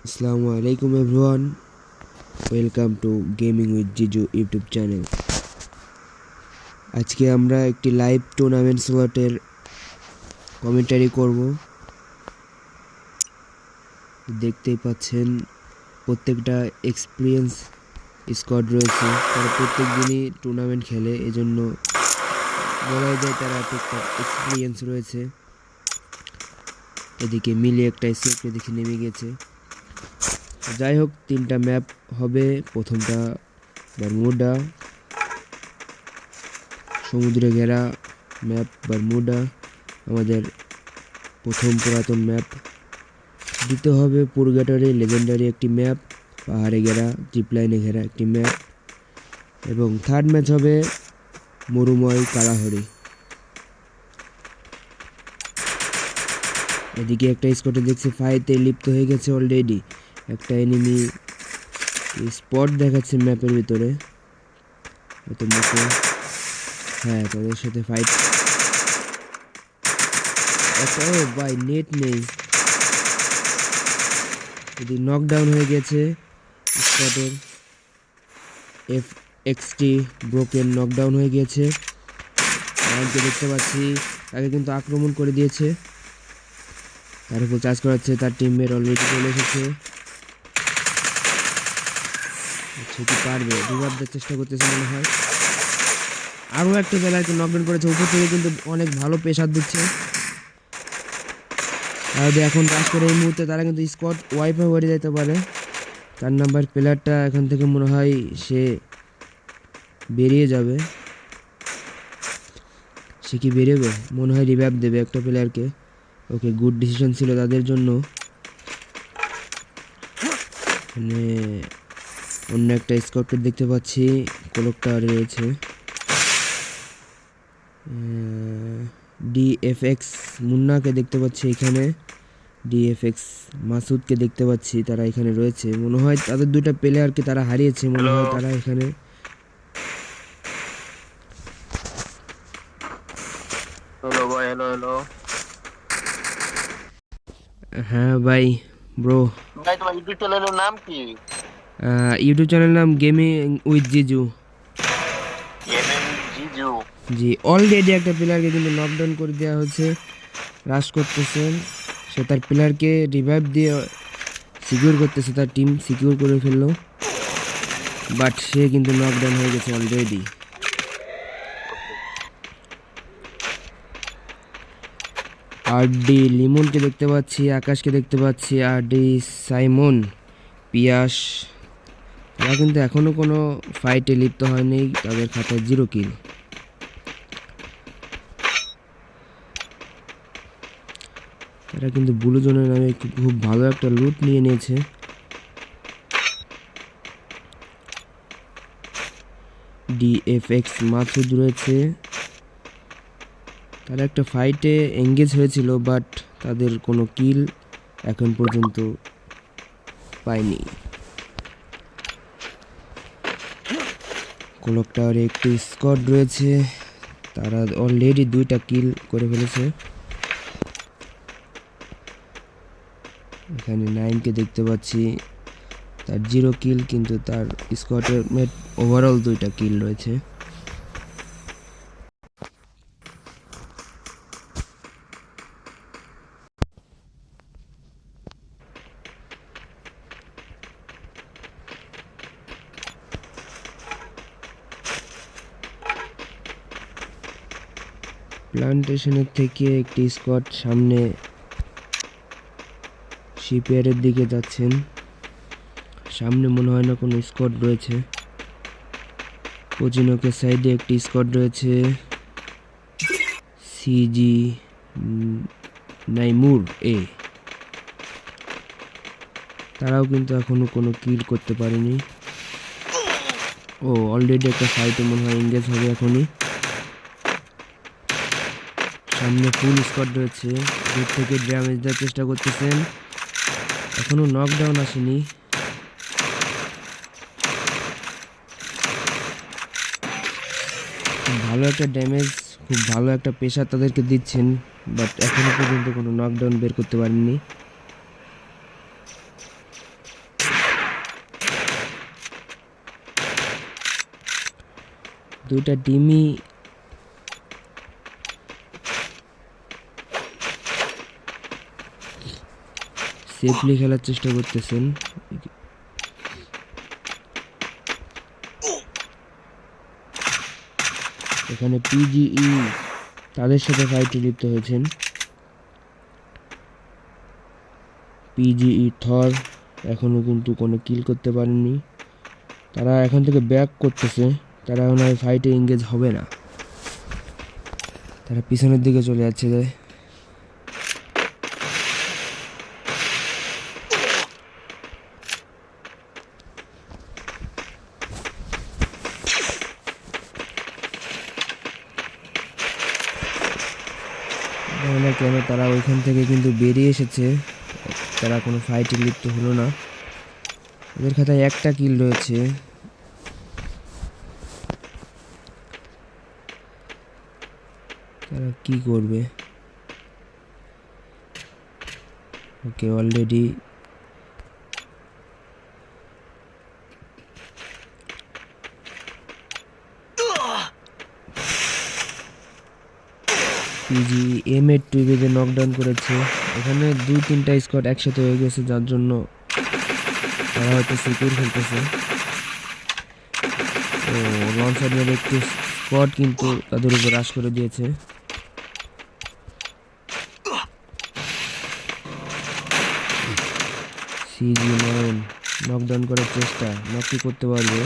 Assalamu alaikum everyone. Welcome to Gaming with Jiju YouTube channel. আজকে আমরা একটি live tournament স্লটের কমেন্টারি করব। দেখতেই পাচ্ছেন প্রত্যেকটা এক্সপিরিয়েন্স স্কোয়াড রয়েছে, তারা প্রত্যেক দিনই টুর্নামেন্ট খেলে, এজন্য বলা যায় তারা ঠিকঠাক এক্সপিরিয়েন্স রয়েছে। এদিকে মিলি একটা স্কেপ দেখে নেমে গেছে। যাই হোক, তিনটা ম্যাপ হবে। প্রথমটা বারমুডা, সমুদ্রে ঘেরা ম্যাপ বারমুডা, আমাদের প্রথম পুরাতন ম্যাপ। দ্বিতীয় হবে পুরগাটরি লেজেন্ডারি একটি ম্যাপ, পাহাড়ে ঘেরা জিপলাইনে ঘেরা একটি ম্যাপ। এবং থার্ড ম্যাচ হবে মরুময় কালাহরি। এদিকে একটা স্কোয়াডে দেখছি ফাইতে লিপ্ত হয়ে গেছে অলরেডি। একটা এনিমি স্পট দেখাচ্ছে ম্যাপের ভিতরে, হয়তো মুখে। হ্যাঁ, তাদের সাথে ফাইট। একটা ভাই নেট নেই, যদি নকডাউন হয়ে গেছে স্পটের। FXT ব্রোকেন নকডাউন হয়ে গিয়েছে। নাইনকে দেখতে পাচ্ছি, তাকে কিন্তু আক্রমণ করে দিয়েছে। তার উপর চার্জ করাচ্ছে, তার টিমমেট অলরেডি চলে এসেছে। সে কি পারবে? রিভাইভ দেওয়ার চেষ্টা করতেছে মনে হয়। আরও একটা প্লেয়ারকে নকডাউন করেছে উপর থেকে, কিন্তু অনেক ভালো প্রেশার দিচ্ছে। আর এখন কাজ করে এই মুহূর্তে তারা কিন্তু স্কোয়াড ওয়াইফাই হয়ে যেতে পারে। 4 নাম্বার প্লেয়ারটা এখান থেকে মনে হয় সে বেরিয়ে যাবে। সে কি বেরোবে? মনে হয় রিভাইভ দেবে একটা প্লেয়ারকে। ওকে, গুড ডিসিশন ছিল তাদের জন্য। মানে অন্য একটা স্কোয়াডকে দেখতে পাচ্ছি, কোলকটা রয়েছে। DFX মুন্নাকে দেখতে পাচ্ছি এখানে, DFX মাসুদকে দেখতে পাচ্ছি, তারা এখানে রয়েছে। মনে হয় তাদের দুইটা প্লেয়ারকে তারা হারিয়েছে, মনে হয় তারা এখানে। হ্যালো ভাই, হ্যালো। হ্যাঁ ভাই, ব্রো। ভাই তোমার ইউটিউব চ্যানেলের নাম কি? ইউটিউব চ্যানেল নাম গেমিং উইথ জিজু। গেমিং জিজু। জি, অলরেডি একটা প্লেয়ারকে কিন্তু নকডাউন করে দেওয়া হয়েছে। রাশ করতেছেন, সে তার প্লেয়ারকে রিভাইভ দিয়ে সিকিউর করতেছে, তার টিম সিকিউর করে ফেললো, বাট সে কিন্তু নকডাউন হয়ে গেছে অলরেডি। RD লিমনকে দেখতে পাচ্ছি, আকাশকে দেখতে পাচ্ছি, RD সাইমন, পিয়াস। তারা কিন্তু এখনও কোনো ফাইটে লিপ্ত হয়নি, তাদের খাতায় 0 কিল। তারা কিন্তু ব্লু জোনের নামে খুব ভালো একটা লুট নিয়ে নিয়েছে। DFX মাসুদ রয়েছে, তারা একটা ফাইটে এঙ্গেজ হয়েছিল, বাট তাদের কোনো কিল এখন পর্যন্ত পায়নি। ক্লক টাওয়ারে একটি স্কোয়াড রয়েছে, তারা অলরেডি 2টা কিল করে ফেলেছে। এখানে 9কে দেখতে পাচ্ছি, তার 0 কিল, কিন্তু তার স্কোয়াডের মেট ওভারঅল 2টা কিল রয়েছে। প্লান্টেশনের থেকে একটি স্কোয়াড সামনে শিপইয়ার্ডের দিকে যাচ্ছেন। সামনে মনে হয় না কোনো স্কোয়াড রয়েছে। কোচিনোকের সাইডে একটি স্কোয়াড রয়েছে, CG নাইমুর এ। তারাও কিন্তু এখনো কোনো কিল করতে পারেনি। ও, অলরেডি একটা ফাইটে মনে হয় এঙ্গেজ হবে এখনই। সামনে ফুল স্কোয়াড রয়েছে, দূর থেকে ড্যামেজ দেওয়ার চেষ্টা করতেছেন। এখনো নকডাউন আসেনি। খুব ভালো একটা ড্যামেজ, খুব ভালো একটা প্রেশার তাদেরকে দিচ্ছেন, বাট এখনো পর্যন্ত কোনো নকডাউন বের করতে পারেননি। দুইটা টিমই সেফলি খেলার চেষ্টা করতেছেন। এখানে পিজিই তাদের সাথে ফাইটে লিপ্ত হয়েছেন। পিজিই থর এখনো কিন্তু কোনো কিল করতে পারেননি। তারা এখান থেকে ব্যাক করতেছে, তারা এখন আর ফাইটে এঙ্গেজ হবে না, তারা পিছনের দিকে চলে যাচ্ছে। কেন তারা ওইখান থেকে কিন্তু বেরিয়ে এসেছে, তারা কোনো ফাইটে লিপ্ত হলো না। ওদের খাতায় একটা কিল রয়েছে। তারা কি করবে? ওকে, অলরেডি পিজি এম-এর টুইবেতে নকডাউন করেছে। এখানে 2-3টা স্কোয়াড একসাথে হয়ে গেছে, যার জন্য তারা হয়তো সিকিউর খেলতেছে। তো লঞ্চারের একটি স্কোয়াড কিন্তু তাদের উপর রাশ করে দিয়েছে। CG9 নকডাউন করার চেষ্টা, নকই করতে পারবে,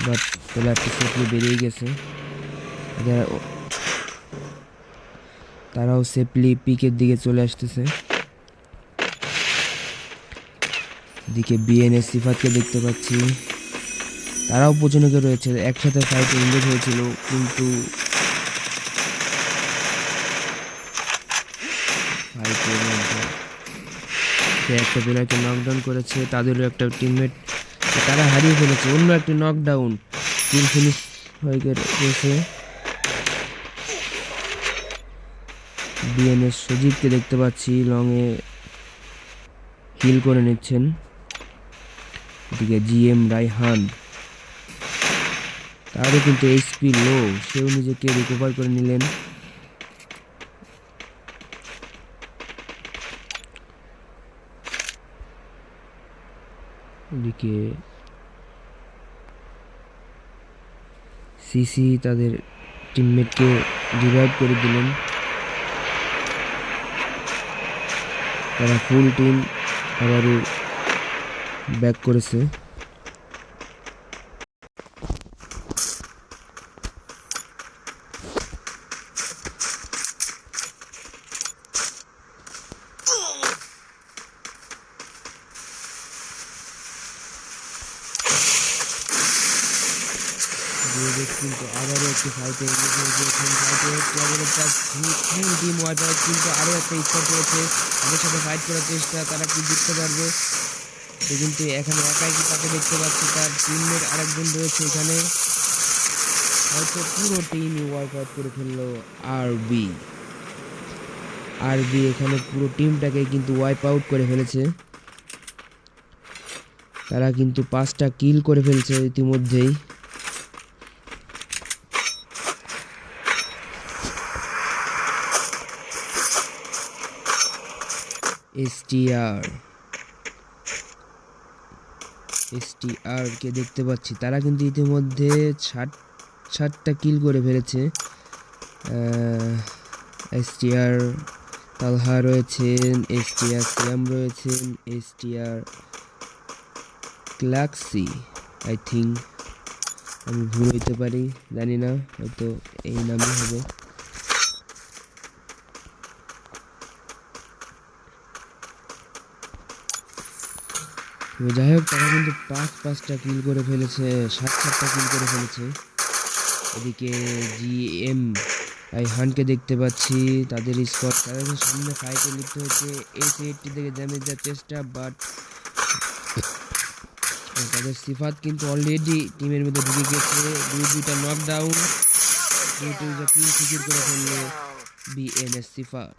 বাট প্লেয়ারটি সেফলি বেরিয়ে গেছে। তারাও সেফলি পিকের দিকে চলে আসতেছে। এদিকে বিএনএস সিফাতকে দেখতে পাচ্ছি, তারাও পেছনে রয়েছে, একসাথে ফাইটে এঙ্গেজ হয়েছিল, কিন্তু ফাইটের মধ্যে একটা প্লেয়ারকে নকডাউন করেছে, তাদেরও একটা টিমমেট তারা হারিয়ে ফেলেছে। অন্য একটি নকডাউন, কিল ফিনিশ হয়ে গেছে। বিএনএস সজীবকে দেখতে পাচ্ছি লংয়ে হিল করে নিচ্ছেন। এদিকে জিএম রাইহান, তারও কিন্তু এইচপি লো, সেও নিজেকে রিকভার করে নিলেন। এদিকে সিসি তাদের টিমমেটকে রিভাইভ করে দিলেন। তারা ফুল টিম আবারও ব্যাক করেছে। কিন্তু আবারও একটি ফাইটে টিম ওয়াইপ আউট, কিন্তু আরও একটা স্কোয়াড রয়েছে, তাদের সাথে ফাইট করার চেষ্টা, তারা কি জিততে পারবে? কিন্তু এখানে একাই কি তাকে দেখতে পাচ্ছি, তার টিমের আরেকজন রয়েছে এখানে, হয়তো পুরো টিমই ওয়াইপ আউট করে ফেললো আরবি। এখানে পুরো টিমটাকে কিন্তু ওয়াইপ আউট করে ফেলেছে। তারা কিন্তু 5টা কিল করে ফেলছে ইতিমধ্যেই। এসটিআর কে দেখতে পাচ্ছি, তারা কিন্তু ইতিমধ্যে 60টা কিল করে ফেলেছে। এসটিআর তালহা রয়েছেন, এসটিআর সিয়াম রয়েছেন, এসটিআর ক্লাক্সি, আই থিঙ্ক, আমি ভুল হইতে পারি, জানি না, হয়তো এই নামই হবে। যাই হোক, তারা কিন্তু 5টা কিল করে ফেলেছে, 7টা কিল করে ফেলেছে। এদিকে জিএম রাইহানকে দেখতে পাচ্ছি, তাদের স্কোয়াড তাদের সামনে ফাইটে লিপ্ত হয়েছে। AC-80 থেকে ড্যামেজ দেওয়ার চেষ্টা, বাট তাদের সিফাত কিন্তু অলরেডি টিমের মধ্যে ঢুকে গেছে। দুইটা নকডাউন, দুইটা কিল সিকিউর করে ফেললো বিএনএস সিফাত।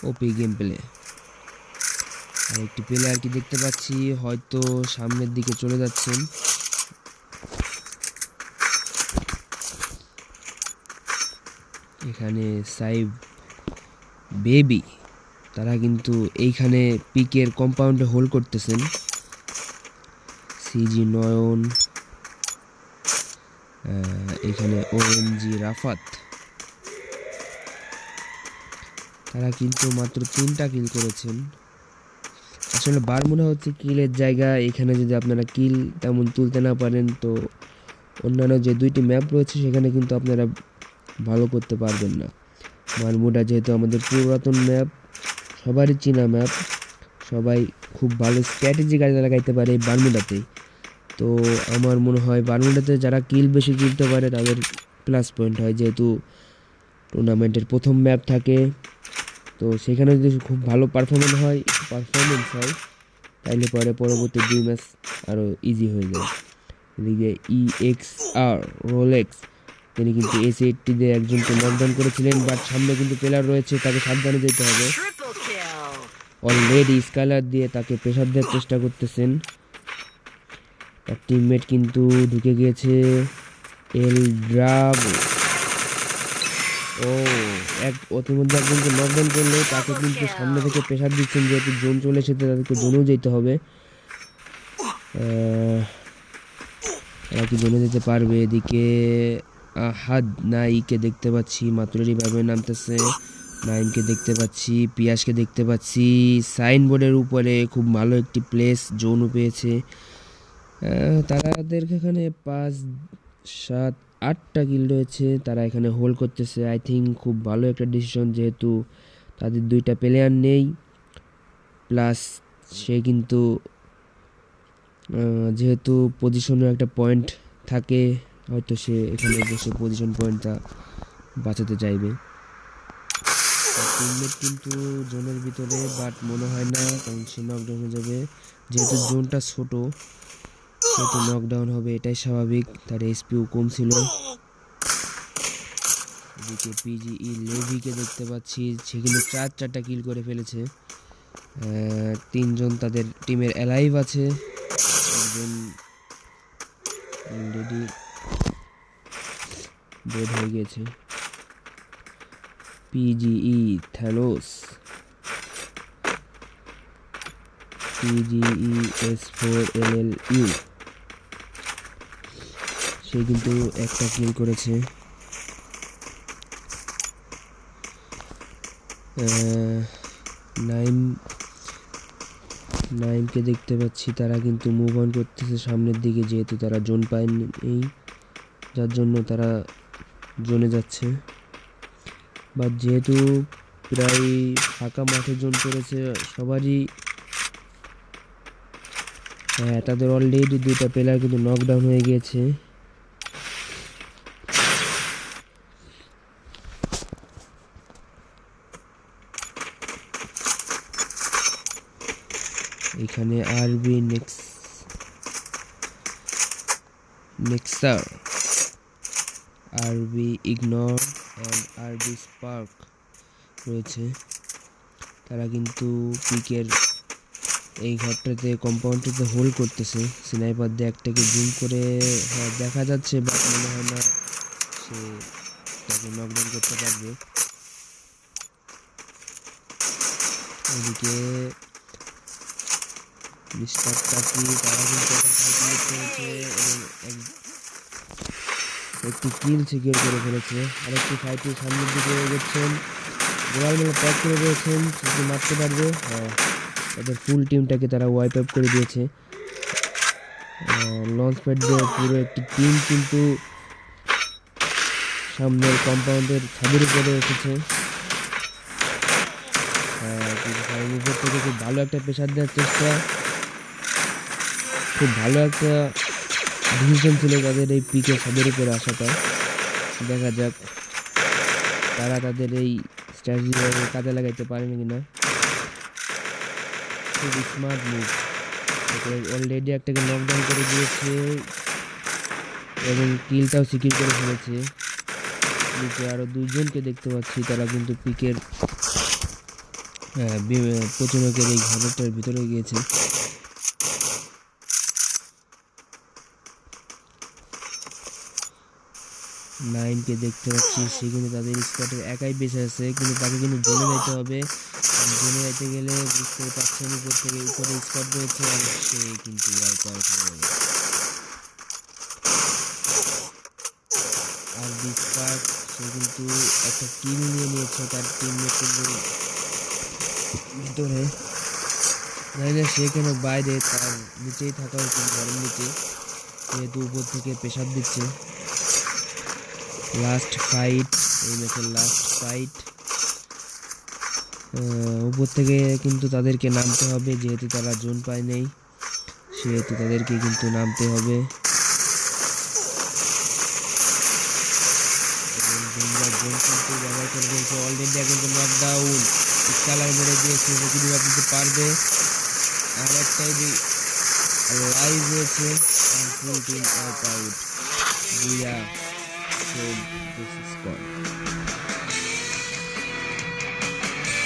ওপি গেম প্লে। আর একটি প্লেয়ার কি দেখতে পাচ্ছি, হয়তো সামনের দিকে চলে যাচ্ছেন। এখানে সাইব বেবি তারা কিন্তু এইখানে পিকের কম্পাউন্ডে হোল্ড করতেছেন। সিজি নয়ন, এখানে ওএমজি রাফাত, তারা কিন্তু মাত্র 3টা কিল করেছেন। আসলে বারমুডা হচ্ছে কিলের জায়গা। এখানে যদি আপনারা কিল তেমন তুলতে না পারেন তো অন্যান্য যে 2টি ম্যাপ রয়েছে সেখানে কিন্তু আপনারা ভালো করতে পারবেন না। বারমুডা যেহেতু আমাদের পুরাতন ম্যাপ, সবারই চেনা ম্যাপ, সবাই খুব ভালো স্ট্র্যাটেজি কাজে লাগাইতে পারে এই বারমুডাতেই। তো আমার মনে হয় বারমুডাতে যারা কিল বেশি তুলতে পারে তাদের প্লাস পয়েন্ট হয়, যেহেতু টুর্নামেন্টের প্রথম ম্যাপ থাকে। তো সেখানে যদি খুব ভালো পারফরমেন্স হয় তাইলে পরে পরবর্তী 2 ম্যাচ আরও ইজি হয়ে যায়। এদিকে EXR রোলেক্স তিনি কিন্তু AC-80 দিয়ে একজনকে নকডাউন করেছিলেন, বাট সামনে কিন্তু প্লেয়ার রয়েছে, তাকে সাবধানে যেতে হবে। অলরেডি স্কাইলার দিয়ে তাকে প্রেসার দেওয়ার চেষ্টা করতেছেন। তার টিমমেট কিন্তু ঢুকে গিয়েছে। এল ড্রাগো অতিমধ্যে একজনকে নকডাউন করলে তাকে কিন্তু সামনে থেকে প্রেসার দিচ্ছেন, যেহেতু জোন চলে এসেছে তাদেরকে জোনেও যেতে হবে। তারা কি জোনে যেতে পারবে? এদিকে আহাদ নাইকে দেখতে পাচ্ছি, মাত্র রিভাইভে নামতেছে। নাইমকে দেখতে পাচ্ছি, পিয়াসকে দেখতে পাচ্ছি। সাইনবোর্ডের উপরে খুব ভালো একটি প্লেস জোনও পেয়েছে। তাদের এখানে 5, 7, 8টা কিল রয়েছে, তারা এখানে হোল্ড করতেছে। আই থিঙ্ক খুব ভালো একটা ডিসিশন, যেহেতু তাদের 2টা প্লেয়ার নেই, প্লাস সে কিন্তু যেহেতু পজিশনের একটা পয়েন্ট থাকে, হয়তো সে এখানে বসে পজিশন পয়েন্টটা বাঁচাতে চাইবে। টিমমেট কিন্তু জোনের ভিতরে, বাট মনে হয় না, কারণ সে নকডাউন হয়ে যাবে। যেহেতু জোনটা ছোট সেহেতু নকডাউন হবে, এটাই স্বাভাবিক। তার এসপিও কম ছিল। এদিকে PGE লেভিকে দেখতে পাচ্ছি, সে কিন্তু 4টা কিল করে ফেলেছে। 3জন তাদের টিমের অ্যালাইভ আছে, একজন অলরেডি ডেড হয়ে গেছে। PGE থ্যানোস, PGE S4LLU সে কিন্তু একটা কিল করেছে। নাইমকে দেখতে পাচ্ছি, তারা কিন্তু মুভ অন করতেছে সামনের দিকে, যেহেতু তারা জোন পায়নি, যার জন্য তারা জোনে যাচ্ছে। বাট যেহেতু প্রায় ফাঁকা মাঠে জোন পড়েছে সবারই, তাদের অলরেডি 2টা প্লেয়ার কিন্তু নকডাউন হয়ে গিয়েছে। এখানে আরবি নেক্সার, আরবি ইগনোর অ্যান্ড আরবি স্পার্ক রয়েছে। তারা কিন্তু পিকের এই ঘরটাতে কম্পাউন্ডটাতে হোল্ড করতেছে। স্নাইপার দিয়ে একটাকে জুম করে দেখা যাচ্ছে, বাট মনে হয় না সে তাকে নকডাউন করতে পারবে। এদিকে মিস্টার টাকি তারা কিন্তু একটি কিল সিকিউর করে ফেলেছে। আরেকটি ফাইটে সামনের দিকে এগোচ্ছেন, গোয়াল মেলা প্যাক করে দিয়েছেন, সেটি মারতে পারবে। তাদের ফুল টিমটাকে তারা ওয়াইপ আপ করে দিয়েছে। লঞ্চ প্যাড দিয়ে পুরো একটি টিম কিন্তু সামনের কম্পাউন্ডের ছাদের উপরে এসেছে। উপর থেকে খুব ভালো একটা প্রেশার দেওয়ার চেষ্টা, খুব ভালো একটা ডিসিশন ছিল তাদের এই পিকে ছাদের উপরে আসাটা। দেখা যাক তারা তাদের এই স্ট্র্যাটেজি কাজে লাগাইতে পারেন কিনা। খুব স্মার্ট মুভ, অলরেডি একটাকে নকডাউন করে দিয়েছে এবং কিলটাও সিকিউর করে ফেলেছে। নিচে আরো 2জনকে দেখতে পাচ্ছি, তারা কিন্তু পিকের প্রচনকের এই ঘরটার ভিতরে গিয়েছে। নাইনকে দেখতে পাচ্ছি, সে কিন্তু তাদের স্কোয়াডের একাই বেঁচে আছে, কিন্তু তাকে কিন্তু জোনে যাইতে হবে। জোনে যাইতে গেলে বুঝতে পারছেন উপর থেকে উপরে স্কোয়াড রয়েছে, আর সে কিন্তু ওয়াইপ আউট হয়ে যাবে। আর বিস্পার্ক সে কিন্তু একটা কিল নিয়ে নিয়েছে তার টিমমেটের ভিতরে। জানি না সে কেন বাইরে, তার নিচেই থাকা উচিত, ঘরের নিচে, যেহেতু উপর থেকে প্রেশার দিচ্ছে। লাস্ট ফাইট, এই ম্যাচের লাস্ট ফাইট। উপর থেকে কিন্তু তাদেরকে নামতে হবে, যেহেতু তারা জোন পায় নেই, সেহেতু তাদেরকে কিন্তু নামতে হবে। জোন কিন্তু ব্যবহার করে ফেলছে অলরেডি, এখন তো নকডাউন স্কালার মেরে দিয়েছে, যদি দিতে পারবে। আর একটাই লাইভ রয়েছে, ফুল টিম ওয়াইপ আউট। বুয়া from this squad.